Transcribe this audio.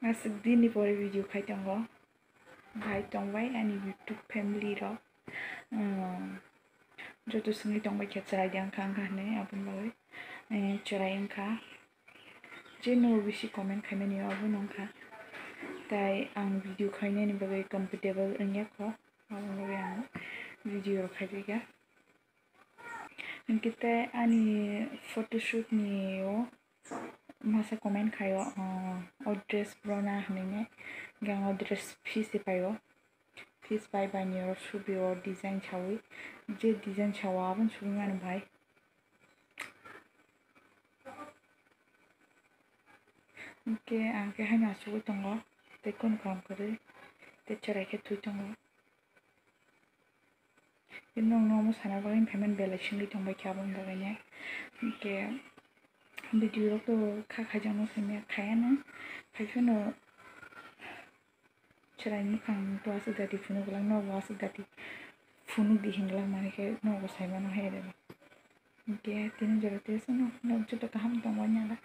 Asik dini pore video khai tongo bhai tongbai ani YouTube family rok joto swngoi tongbai khe Churai Wngka hane aboni bagoi Churai Wngka je no bisi comment khaimani abo nongkha tai ang video khainani bagoi comfortable wngya ko aboni bagoi ang video khaibiga kita ani photoshoot ni o masa comment khayo o dress brona hne gang o dress piece payo piece pai bani o subi o design chawi je design chawa abon subi man bhai ke angke haina subi tongo te kon kam kore te Churai ke thui tongo nong nong mo sana bagin payment Belai Swngoi tongbai khe aboni bagoi ne ke video to kha jano khane khayana khaifano Churai mukhang to asuk dati phunu glang no asuk dati phunu di hinglang mane ke no go saimano hele ke tin jora te sono no joto kaham tongwa nyala